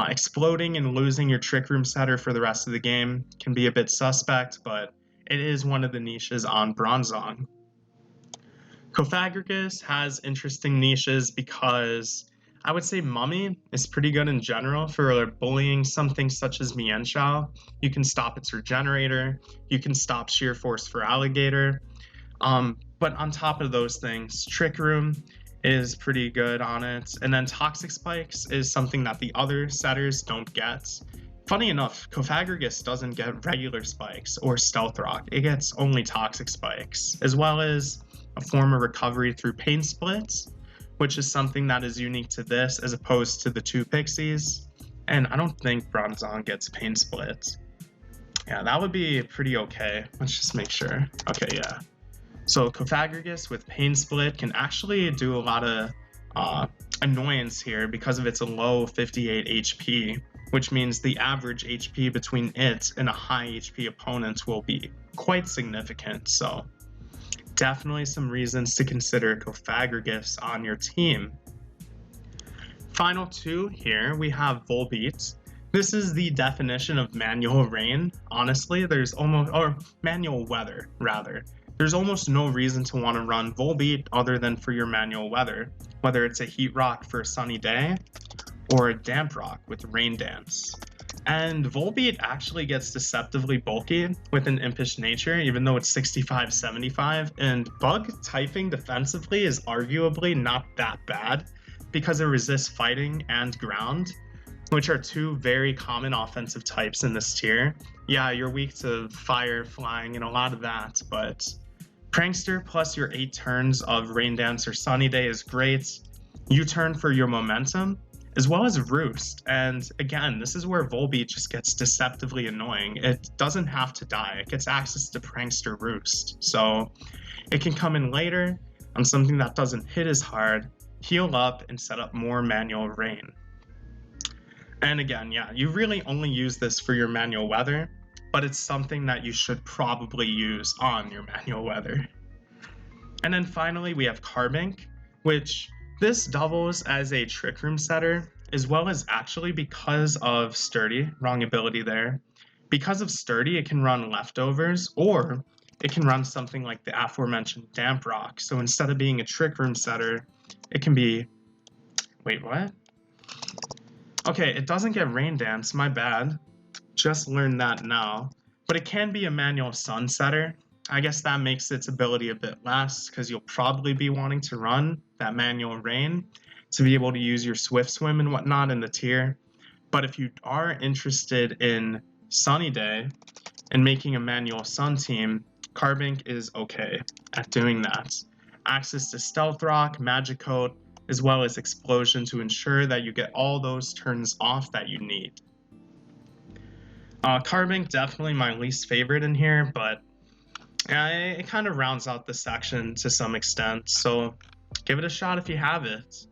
Exploding and losing your Trick Room setter for the rest of the game can be a bit suspect, but it is one of the niches on Bronzong. Cofagrigus has interesting niches because I would say Mummy is pretty good in general for bullying something such as Mienshao. You can stop its Regenerator, you can stop Sheer Force for Alligator, but on top of those things, Trick Room is pretty good on it, and then Toxic Spikes is something that the other setters don't get. Funny enough, Cofagrigus doesn't get regular spikes or Stealth Rock, it gets only Toxic Spikes, as well as a form of recovery through Pain Splits, which is something that is unique to this as opposed to the two Pixies, and I don't think Bronzong gets Pain Split. Yeah, that would be pretty okay. Let's just make sure. Okay, yeah. So Cofagrigus with Pain Split can actually do a lot of annoyance here because of its low 58 HP, which means the average HP between it and a high HP opponent will be quite significant. So definitely some reasons to consider Cofagrigus on your team. Final two here, we have Volbeat. This is the definition of manual rain. Honestly, there's almost, or manual weather rather. There's almost no reason to want to run Volbeat other than for your manual weather, whether it's a heat rock for a sunny day or a damp rock with rain dance. And Volbeat actually gets deceptively bulky with an impish nature, even though it's 65-75, and bug typing defensively is arguably not that bad because it resists fighting and ground, which are two very common offensive types in this tier. Yeah, you're weak to fire, flying, and a lot of that, but Prankster plus your 8 turns of Rain Dance or Sunny Day is great. U-turn for your momentum, as well as Roost. And again, this is where Volbeat just gets deceptively annoying. It doesn't have to die. It gets access to Prankster Roost. So it can come in later on something that doesn't hit as hard, heal up, and set up more manual rain. And again, yeah, you really only use this for your manual weather, but it's something that you should probably use on your manual weather. And then finally, we have Carbink, which this doubles as a Trick Room setter, as well as actually because of Sturdy, wrong ability there. Because of Sturdy, it can run Leftovers, or it can run something like the aforementioned Damp Rock. So instead of being a Trick Room setter, it can be... Wait, what? Okay, it doesn't get Rain Dance, my bad. Just learned that now. But it can be a manual Sun setter. I guess that makes its ability a bit less, because you'll probably be wanting to run that manual rain to be able to use your Swift Swim and whatnot in the tier. But if you are interested in Sunny Day and making a manual Sun team, Carbink is okay at doing that. Access to Stealth Rock, Magic Coat, as well as Explosion to ensure that you get all those turns off that you need. Carbink, definitely my least favorite in here, but it kind of rounds out the section to some extent, so give it a shot if you have it.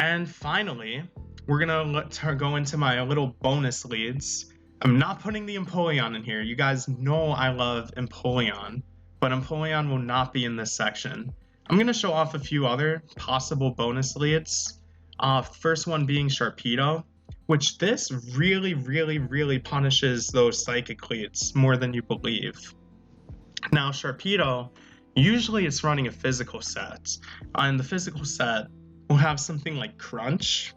And finally, we're gonna go into my little bonus leads. I'm not putting the Empoleon in here. You guys know I love Empoleon, but Empoleon will not be in this section. I'm gonna show off a few other possible bonus leads. First one being Sharpedo, which this really punishes those psychic leads more than you believe. Now, Sharpedo, usually it's running a physical set, and the physical set will have something like Crunch,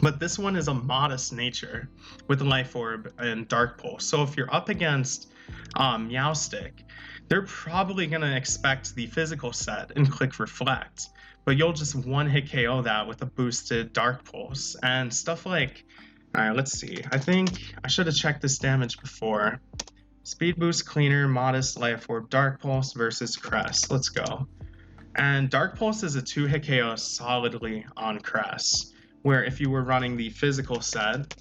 but this one is a modest nature with Life Orb and Dark Pulse. So if you're up against Meowstic, they're probably going to expect the physical set and click Reflect, but you'll just one-hit KO that with a boosted Dark Pulse. And stuff like, alright, let's see, I think I should have checked this damage before. Speed Boost, Cleaner, Modest, Life Orb, Dark Pulse versus Crest. Let's go. And Dark Pulse is a 2-hit KO solidly on Crest, where if you were running the physical set,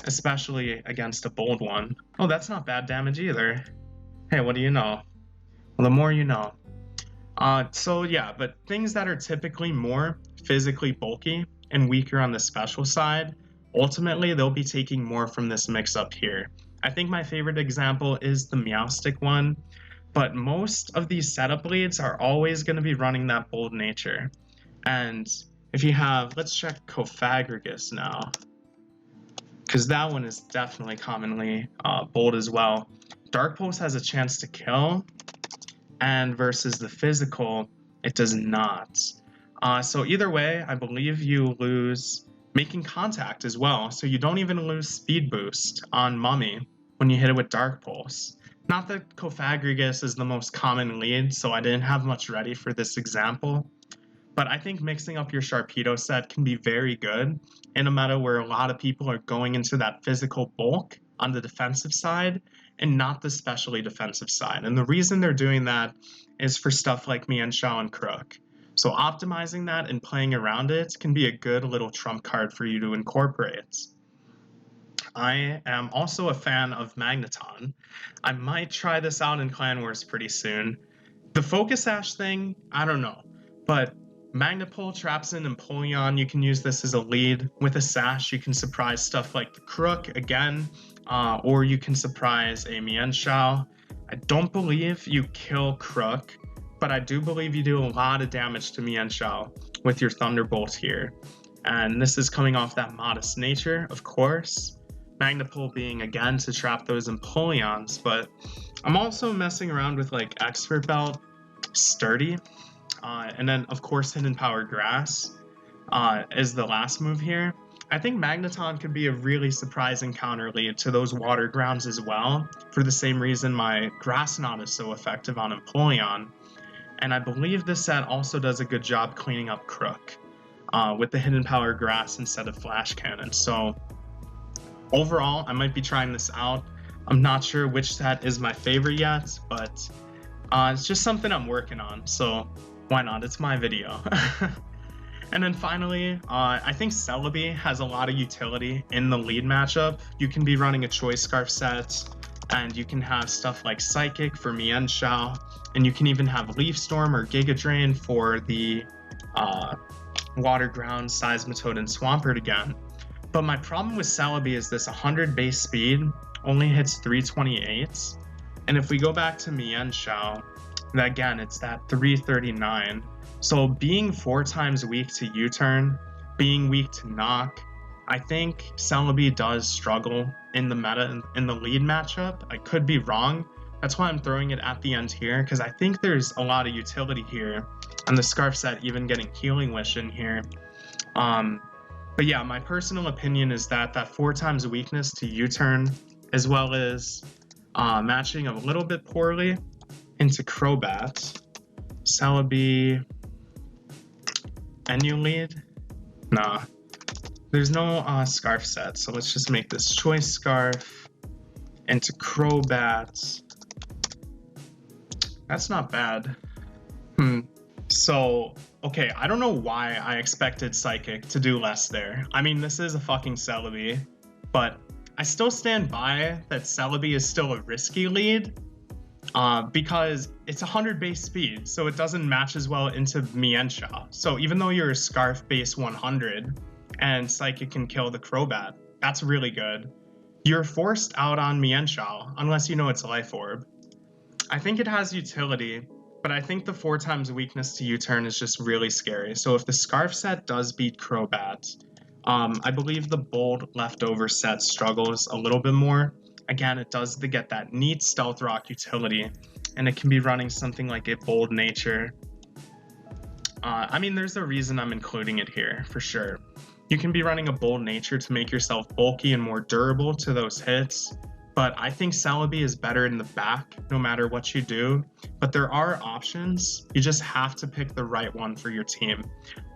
especially against a bold one, oh, that's not bad damage either. Hey, what do you know? Well, the more you know. So yeah, but things that are typically more physically bulky and weaker on the special side, ultimately they'll be taking more from this mix-up here. I think my favorite example is the Meowstic one, but most of these setup leads are always going to be running that bold nature. And if you have, let's check Cofagrigus now, because that one is definitely commonly bold as well. Dark Pulse has a chance to kill, and versus the physical, it does not. So either way, I believe you lose Making Contact as well, so you don't even lose Speed Boost on Mummy when you hit it with Dark Pulse. Not that Cofagrigus is the most common lead, so I didn't have much ready for this example, but I think mixing up your Sharpedo set can be very good in a meta where a lot of people are going into that physical bulk on the defensive side and not the specially defensive side. And the reason they're doing that is for stuff like Mienshao and Crook. So optimizing that and playing around it can be a good little trump card for you to incorporate. I am also a fan of Magneton. I might try this out in Clan Wars pretty soon. The Focus Sash thing, I don't know, but Magnapole traps in Empoleon. You can use this as a lead. With a Sash, you can surprise stuff like the Crook again, or you can surprise a Mienshao. I don't believe you kill Crook, but I do believe you do a lot of damage to Mienshao with your Thunderbolt here. And this is coming off that modest nature, of course. Magnapole being, again, to trap those Empoleons, but I'm also messing around with, like, Expert Belt, Sturdy, and then, of course, Hidden Power Grass is the last move here. I think Magneton could be a really surprising counter lead to those Water Grounds as well, for the same reason my Grass Knot is so effective on Empoleon. And I believe this set also does a good job cleaning up Crook with the Hidden Power Grass instead of Flash Cannon. So overall, I might be trying this out. I'm not sure which set is my favorite yet, but it's just something I'm working on, so why not? It's my video. And then finally, I think Celebi has a lot of utility in the lead matchup. You can be running a Choice Scarf set, and you can have stuff like Psychic for Mienshao, and you can even have Leaf Storm or Giga Drain for the Water Ground, Seismitoad, and Swampert again. But my problem with Celebi is this 100 base speed only hits 328, and if we go back to Mienshao, again, it's that 339. So being 4 times weak to U-turn, being weak to knock, I think Celebi does struggle in the meta, in the lead matchup. I could be wrong. That's why I'm throwing it at the end here, because I think there's a lot of utility here. And the Scarf set even getting Healing Wish in here. But yeah, my personal opinion is that 4 times weakness to U-turn, as well as matching a little bit poorly into Crobat, Celebi, Lead? Nah. There's no Scarf set, so let's just make this Choice Scarf into Crobat. That's not bad. So, okay, I don't know why I expected Psychic to do less there. I mean, this is a fucking Celebi, but I still stand by that Celebi is still a risky lead, because it's 100 base speed, so it doesn't match as well into Mienshao. So even though you're a Scarf base 100 and Psychic can kill the Crobat, that's really good. You're forced out on Mienshao unless you know it's Life Orb. I think it has utility, but I think the 4 times weakness to U-turn is just really scary. So if the Scarf set does beat Crobat, I believe the Bold Leftover set struggles a little bit more. Again, it does get that neat Stealth Rock utility, and it can be running something like a Bold Nature. I mean, there's a reason I'm including it here, for sure. You can be running a Bold Nature to make yourself bulky and more durable to those hits, but I think Celebi is better in the back no matter what you do. But there are options. You just have to pick the right one for your team.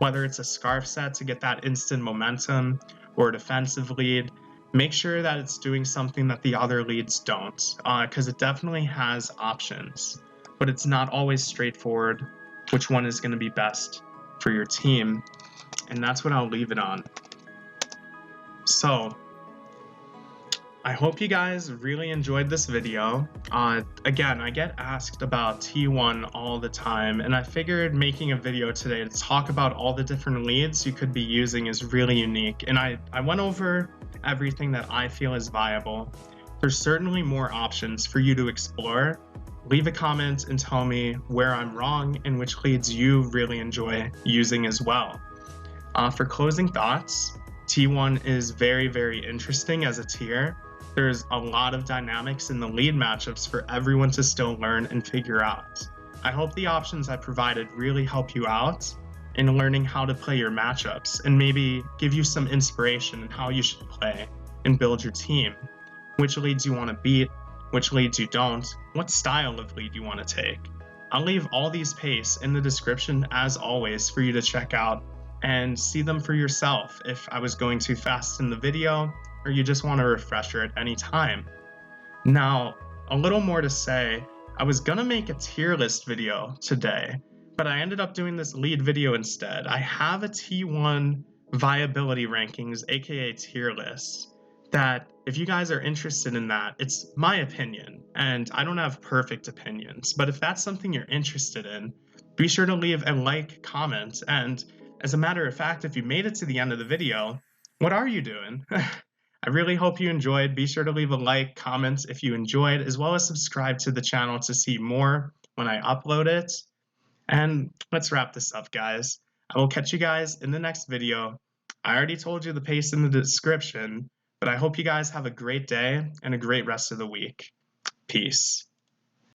Whether it's a Scarf set to get that instant momentum or a defensive lead, make sure that it's doing something that the other leads don't, because it definitely has options, but it's not always straightforward which one is going to be best for your team, and that's what I'll leave it on. So, I hope you guys really enjoyed this video. Again, I get asked about T1 all the time, and I figured making a video today to talk about all the different leads you could be using is really unique, and I went over everything that I feel is viable. There's certainly more options for you to explore. Leave a comment and tell me where I'm wrong and which leads you really enjoy using as well. For closing thoughts, T1 is very, very interesting as a tier. There's a lot of dynamics in the lead matchups for everyone to still learn and figure out. I hope the options I provided really help you out in learning how to play your matchups and maybe give you some inspiration in how you should play and build your team, which leads you want to beat, which leads you don't, what style of lead you want to take. I'll leave all these pastes in the description as always for you to check out and see them for yourself if I was going too fast in the video or you just want a refresher at any time. Now, a little more to say, I was gonna make a tier list video today, but I ended up doing this lead video instead. I have a T1 viability rankings, aka tier list, that if you guys are interested in that, it's my opinion, and I don't have perfect opinions, but if that's something you're interested in, be sure to leave a like, comment, and as a matter of fact, if you made it to the end of the video, what are you doing? I really hope you enjoyed. Be sure to leave a like, comment if you enjoyed, as well as subscribe to the channel to see more when I upload it. And let's wrap this up, guys. I will catch you guys in the next video. I already told you the paste in the description, but I hope you guys have a great day and a great rest of the week. Peace.